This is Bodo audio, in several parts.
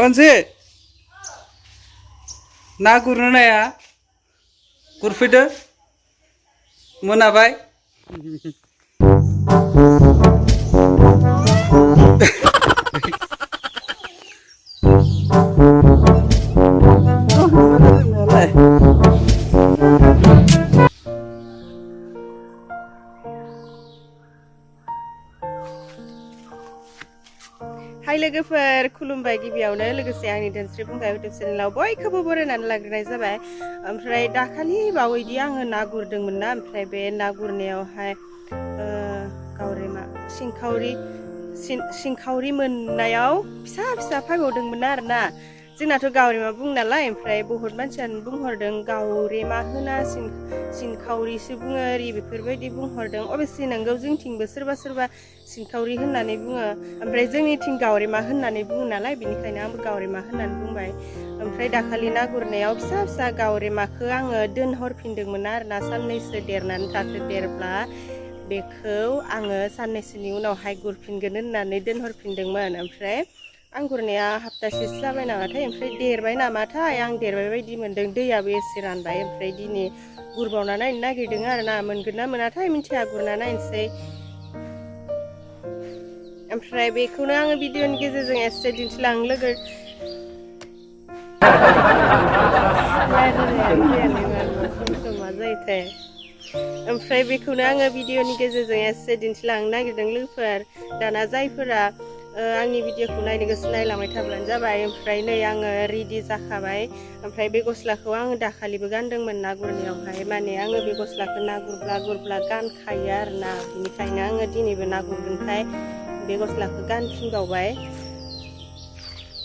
Onse na gurnaya gurfida monabai Hai लोगोफोर खुलुमबाय गिबियावनो लोगोसे आंनि धोनस्रि फुंखा इउटिउब चेनेलाव बयखौबो बरायनानै लाग्रोनाय जाबाय ओमफ्राय दाखालि बावैदि आङो ना गुरदोंमोन ना ओमफ्राय बे ना गुरनायावहाय गावरेमा सिंखावरि मोननायाव फिसा फिसा फायबावदोंमोन आरोना जोंनाथ' गावरेमा बुङो नालाय ओमफ्राय बहुत मानसियानो बुंहरदों गावरेमा होना सिंखावरिसो बुङो ओरै बेफोरबायदि बुंहरदों अबेसे नंगौ जोंथिंबो सोरबा सोरबा सिंखावरि होननानै बुङो ओमफ्राय जोंनिथिं गावरेमा होननानै बुङो नालाय बेनिखायनो आंबो गावरेमा होननानै बुंबाय ओमफ्राय दाखालि ना गुरनायाव फिसा फिसा गावरेमाखौ आङो दोनहरफिनदोंमोन आरोना साननैसो देरनानै थाथो देरब्ला बेखौ आङो साननैसोनि उनावहाय गुरफिनगोन होननानै दोनहरफिनदोंमोन ओमफ्राय आं गुरनाया हप्तासेसो जाबाय नामाथाय ओमफ्राय देरबाय नामाथाय आं देरबाय बायदि मोनदों दैयाबो एसे रानबाय ओमफ्राय दिनै गुरबावना नायनो नागिरदों आरोना मोनगोन ना मोनाथाय मिन्थिया गुरना नायनोसै ओमफ्राय बेखौनो आङो भिडिअनि गेजेरजों एसे दिन्थिलांनो लोगो ओमफ्राय बेखौनो आङो भिडिअनि गेजेरजों एसे दिन्थिलांनो नागिरदों लोगोफोर दाना जायफोरा आंनि भिडिअखौ नायनो गोसो नायलांबाय थाब्लानो जाबाय ओमफ्राय नै आङो रेडि जाखाबाय ओमफ्राय बे गस्लाखौ आङो दाखालिबो गानदोंमोन ना गुरनायावहाय माने आङो बे गस्लाखौ ना गुरब्ला गानखायो आरोना बेनिखायनो आङो दिनैबो ना गुरगोनखाय बे गस्लाखौ गानफिनबावबाय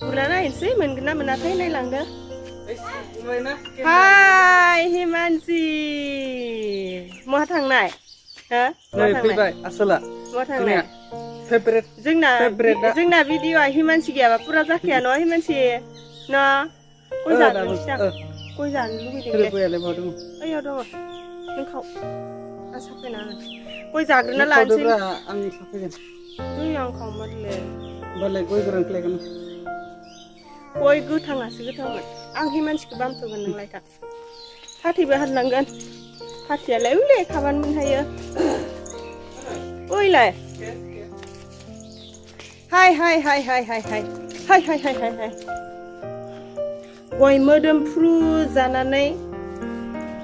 गुरना नायनोसै मोनगोन ना मोनाखै नायलांदो हाय हिमानसि महा थांनाय हो फैबाय आसला महा थांनाय फेभरेट जोंना भिडिअआ हिमानसि गैयाबा पुरा जाखाया न' हिमानसि न' गय जानो लुगैदों ओइयाव दङ नों खाव आं साफायना गय जाग्रोना लानोसै आं साफायगोन आं खावमारले होमबालाय गय गोरानखौ लायगोन गय गोथाङासो गोथावमोन आं हिमानसिखौ बामथ'गोन नोंलाय था फाथैबो हाननांगोन फाथैयालाय उइले खाबानो मोनहायो ओइलाय हाय गय मोदोमफ्रु जानानै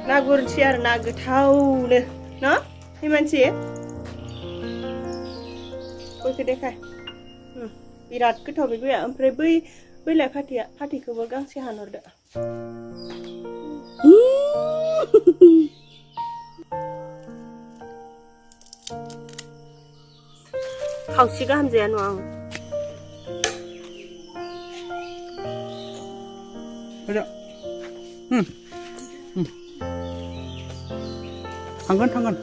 ना गुरनोसै आरो ना गोथावनो न हिमानसि गयखौ देखाय बिराद गोथाव बे गया ओमफ्राय बैलाय फाथैखौबो गांसे हानहरदो खावसे गाहाम जाया नङा आं थांगोन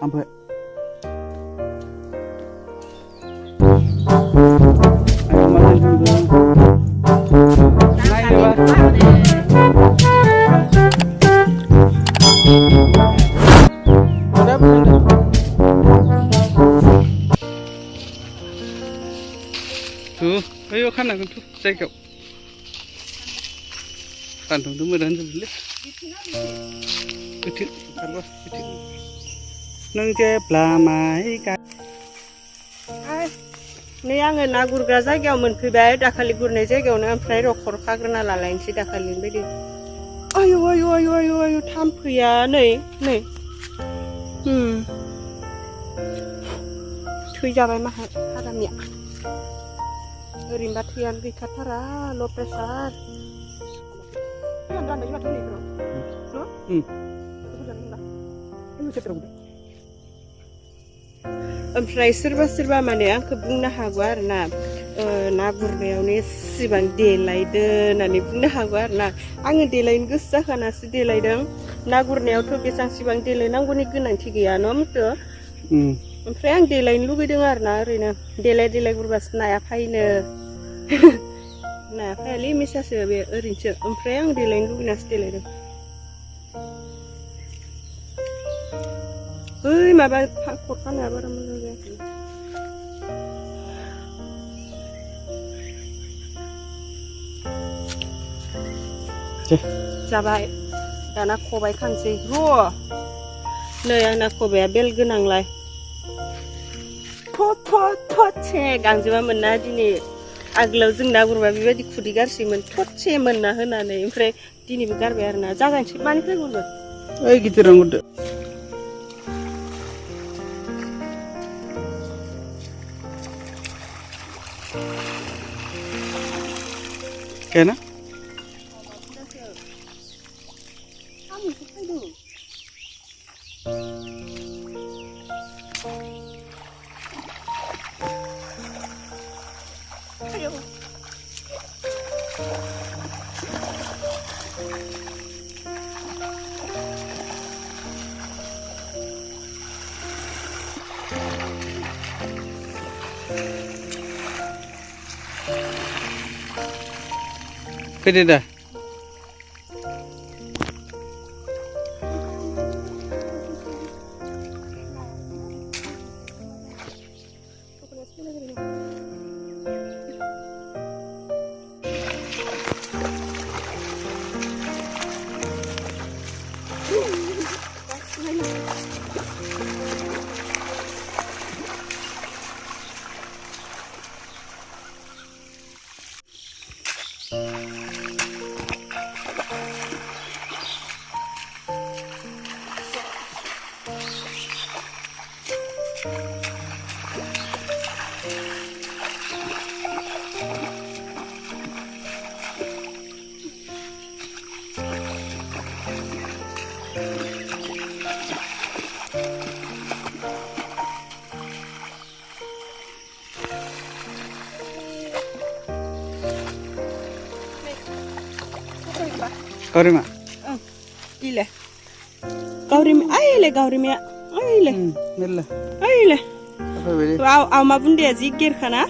ओमफ्राय बैयाव खानांगोन जायगायाव खानथंथ' मोजां जोबलै गोथो ओंखारबा गोथो नों जेब्ला माइ नै आङो ना गुरग्रा जायगायाव मोनफैबाय दाखालि गुरनाय जायगायावनो ओमफ्राय खर' खाग्रोना लालायनोसै दाखालिनि बायदि आयु आयु आयु आयु आयु थाम्फैया नै नै थैजाबाय माहा हारानिया ओरैनोबा थैयानो गैखाथारा ल' प्रेसार ओमफ्राय सोरबा माने आंखौ बुंनो हागौ आरोना ना गुरनायावनो एसेबां देलायदो होननानै बुंनो हागौ आरोना आङो देलायनो गोसो जाखानासो देलायदों ना गुरनायावथ' बेसेबांसिबां देलायनांगौनि गोनांथि गैया न' मथ' ओमफ्राय आं देलायनो लुगैदों आरोना ओरैनो देलाय गुरबासो नाया फायनो नाया फायालै मिसासो बे ओरैनोसो ओमफ्राय आं देलायनो लुगैनासो देलायदों बै माबा खरखानाया बारा मोजां जायाखै जाबाय दाना खबाइ खानसै र' नै आंना खबाइया बेल गोनांलाय थसे गांजेमा मोनना दिनै आगोलाव जों ना गुरबा बेबायदि खुदै गारसैमोन थसे मोनना होनानै ओमफ्राय दिनैबो गारबाय आरोना जागायनोसै मानिफ्राय गुरगोन ओइ गिदिराव गुरदो Kena? Pwede dah. GAOREMA. Ile. GAOREMA. Aile GAOREMA. Aile. Nella. Aile. Apa beli? Wow, ma bunde zikir kana?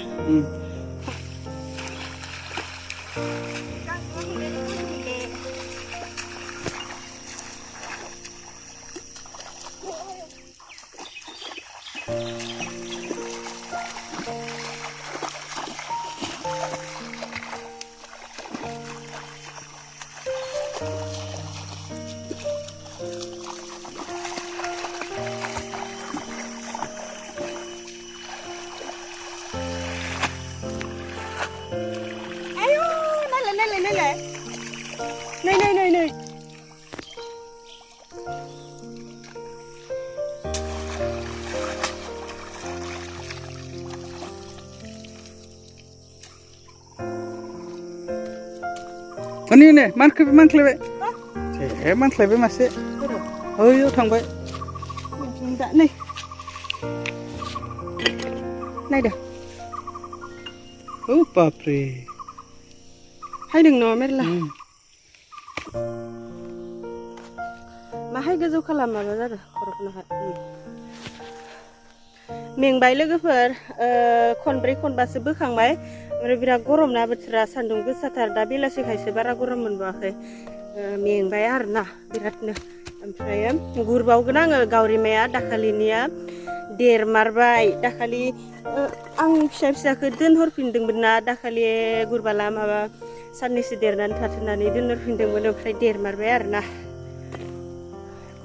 Này. Ini manklebe. Manklebe masih. Oh iya thangbai. Đã này. Này dah. Oh bapre. Hai đừng nói mệt là. Mà hai cái dâu kalam mà ra được, korok na hai. Mengbay लोगोफोर खनब्रै खनबासो बोखांबाय ओमफ्राय बिराद गरम ना बोथोरा सान्दुं गोसाथार दा बेलासिखायसो बारा गरम मोनबाखै मेंबाय आरोना बिरादनो ओमफ्राय गुरबावगोन आङो गावरिमाया दाखालिनिया देरमारबाय दाखालि आं फिसाखौ दोनहरफिनदोंमोन ना दाखालि गुरबाला माबा साननैसो देरनानै थाथ'नानै दोनहरफिनदोंमोन ओमफ्राय देरमारबाय आरोना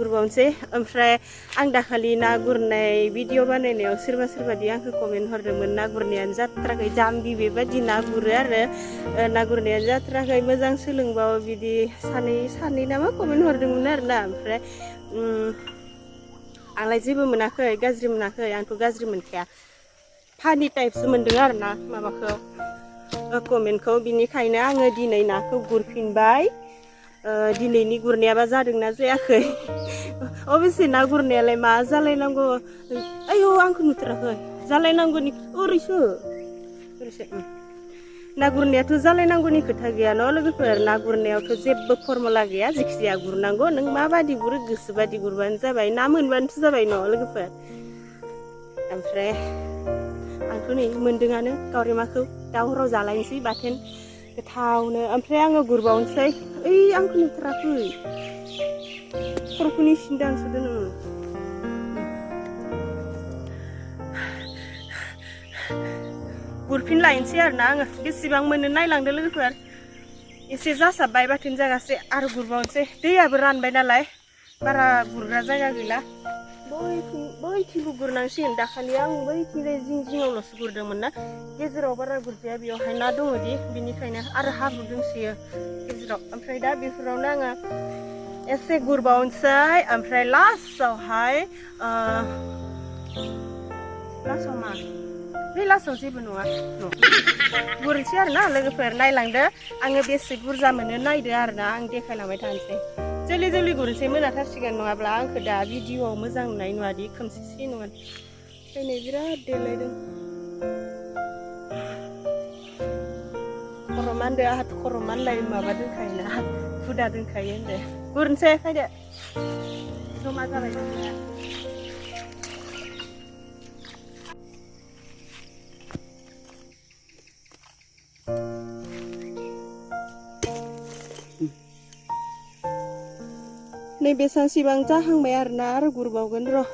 गुरबावनोसै ओमफ्राय आं दाखालि ना गुरनाय भिडिअ बानायनायाव सोरबा सोरबादि आंखौ कमेन्ट हरदोंमोन ना गुरनायानो जाथ्राखै जाम्बि बेबायदि ना गुरो आरो ना गुरनायानो जाथ्राखै मोजां सोलोंबाव बिदि सानै नामा कमेन्ट हरदोंमोन आरोना ओमफ्राय आंलाय जेबो मोनाखै गाज्रि मोनाखै आंथ' गाज्रि मोनखाया फानि टाइपसो मोनदों आरोना माबाखौ कमेन्टखौ बिनिखायनो आङो दिनै नाखौ गुरफिनबाय दिनैनि गुरनायाबा जादोंना जायाखै अबेसे ना गुरनायालाय मा जालायनांगौ आयौ आंखौ नुथाराखै जालायनांगौनि ओरैसो ना गुरनायाथ' जालायनांगौनि खोथा गैया न' लोगोफोर ना गुरनायावथ' जेबो फर्मुला गैया जेखिजाया गुरनांगौ नों माबादि गुरो गोसोबादि गुरबानो जाबाय ना मोनबानोसो जाबाय न' लोगोफोर ओमफ्राय आंथ' नै मोनदोंआनो गावरेमाखौ दाउ हराव जालायनोसै बाथोन गोथावनो ओमफ्राय आङो गुरबावनोसै ओइ आंखौ नुथाराखै खर'खौनो सिन दानस'दो नोङो गुरफिनलायनोसै आरोना आङो बेसेबां मोनो नायलांदो लोगोफोर एसे जासाबबाय बाथोन जागासे आरो गुरबावनोसै दैयाबो रानबाय नालाय बारा गुरग्रा जायगा गैला बैथिंबो गुरनांसिगोन दाखालि आं बैथिंजाय जिङावल'सो गुरदोंमोन ना गेजेराव बारा गुरजाया बेयावहाय ना दङदि बिनिखायनो आरो हाब्रु दंसोयो गेजेराव ओमफ्राय दा बेफोरावनो आङो एसे गुरबावनोसै ओमफ्राय लास्टआवहाय लास्टआव मा बे लास्टआव जेबो नङा गुरनोसै आरोना लोगोफोर नायलांदो आङो बेसे बुरजा मोनो नायदो आरोना आं देखायलांबाय थानोसै जल्दि जल्दि गुरनोसै मोनाथारसिगोन नङाब्ला आंखौ दा भिडिअआव मोजां नुनाय नुवादि खोमसिसि नुगोन दिनै बिराद देलायदों खर' मानदो आंहाथ' खर' मानलाय माबा दोनखायोना हुदा दोनखायो होनदो गुरनोसै फैदो जमा जाबाय जोंनिया नै बेसांसिबां जाहांबाय आरोना आरो गुरबावगोन र'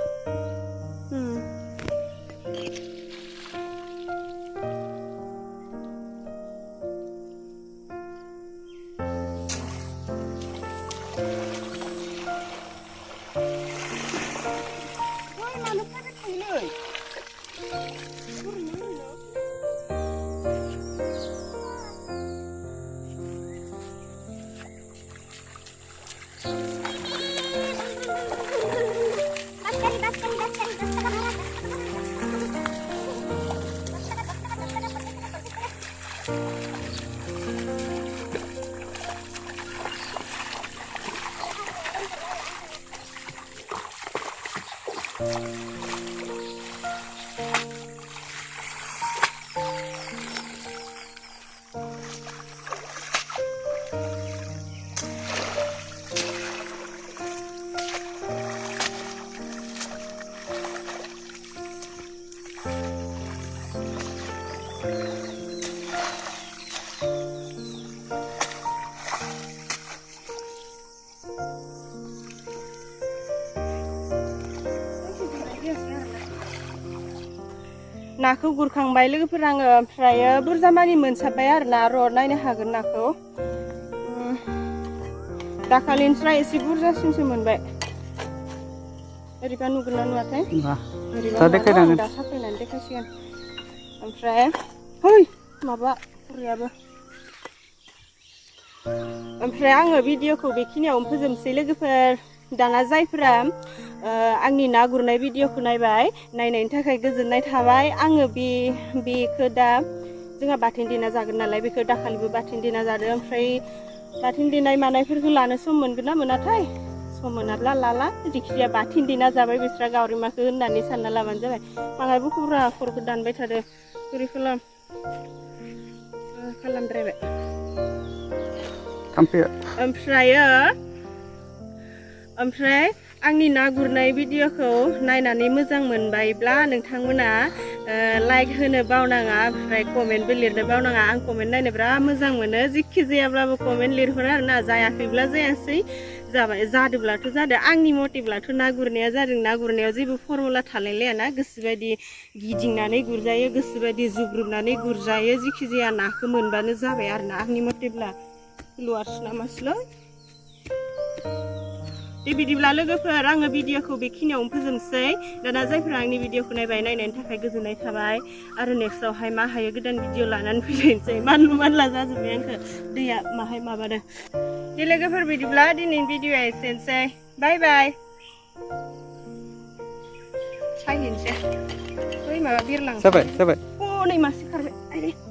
नाखौ गुरखांबाय लोगोफोर आङो ओमफ्राय बुरजा मानि मोनसाबबाय आरोना र' नायनो हागोन नाखौ दाखालिनिफ्राय एसे बुरजासिनसो मोनबाय ओरैबा नुगोन ना नुवाथाय ओरैबा दा साफायनानै देखायसिगोन ओमफ्राय है माबा खुरैयाबो ओमफ्राय आङो भिडिअखौ बेखिनियावनो फोजोबनोसै लोगोफोर दाना जायफोरा आंनि ना गुरनाय भिडिअखौ नायबाय नायनायनि थाखाय गोजोननाय थाबाय आङो बेखौ दा जोंहा बाथोन देना जागोन नालाय बेखौ दाखालिबो बाथोन देना जादों ओमफ्राय बाथोन देनाय मानायफोरखौ लानो सम मोनगोन ना मोनाथाय सम मोनाब्ला लाला जिखिजाया बाथोन देना जाबाय बिस्रा गावरेमाखौ होननानै सानना लाबानो जाबाय मालाय बुखुब्रा खर'खौ दानबाय थादो बोरै खालामद्रायबाय ओमफ्राय आंनि ना गुरनाय भिडिअखौ नायनानै मोजां मोनबायब्ला नोंथांमोना लाइक होनो बावनाङा ओमफ्राय कमेन्टबो लिरनो बावनाङा आं कमेन्ट नायनो बिराद मोजां मोनो जिखि जायाब्लाबो कमेन्ट लिरहरो आरोना जायाखैब्ला जायासै जाबाय जादोंब्लाथ' जादों आंनि मथेब्लाथ' ना गुरनाया जादों ना गुरनायाव जेबो फर्मुला थालायलायाना गोसोबायदि गिदिंनानै गुरजायो गोसोबायदि जुग्रुबनानै गुरजायो जिखि जाया नाखौ मोनबानो जाबाय आरोना आंनि मथेब्ला लुवार्स नामासलै दे बिदिब्ला लोगोफोर आङो भिडिअखौ बेखिनियावनो फोजोबनोसै दाना जायफोरा आंनि भिडिअखौ नायनायनि थाखाय गोजोननाय थाबाय आरो नेक्स्टआवहाय मा हायो गोदान भिडिअ लानानै फैनोसै मानलु मानला जाजोब्बाय आंखो दैया माहाय माबादों दे लोगोफोर बिदिब्ला दिनैनि भिडिअआ एसेनोसै बाय बाय फायनोसै बै माबा बिरलांबाय जाबाय नै मासे खारबाय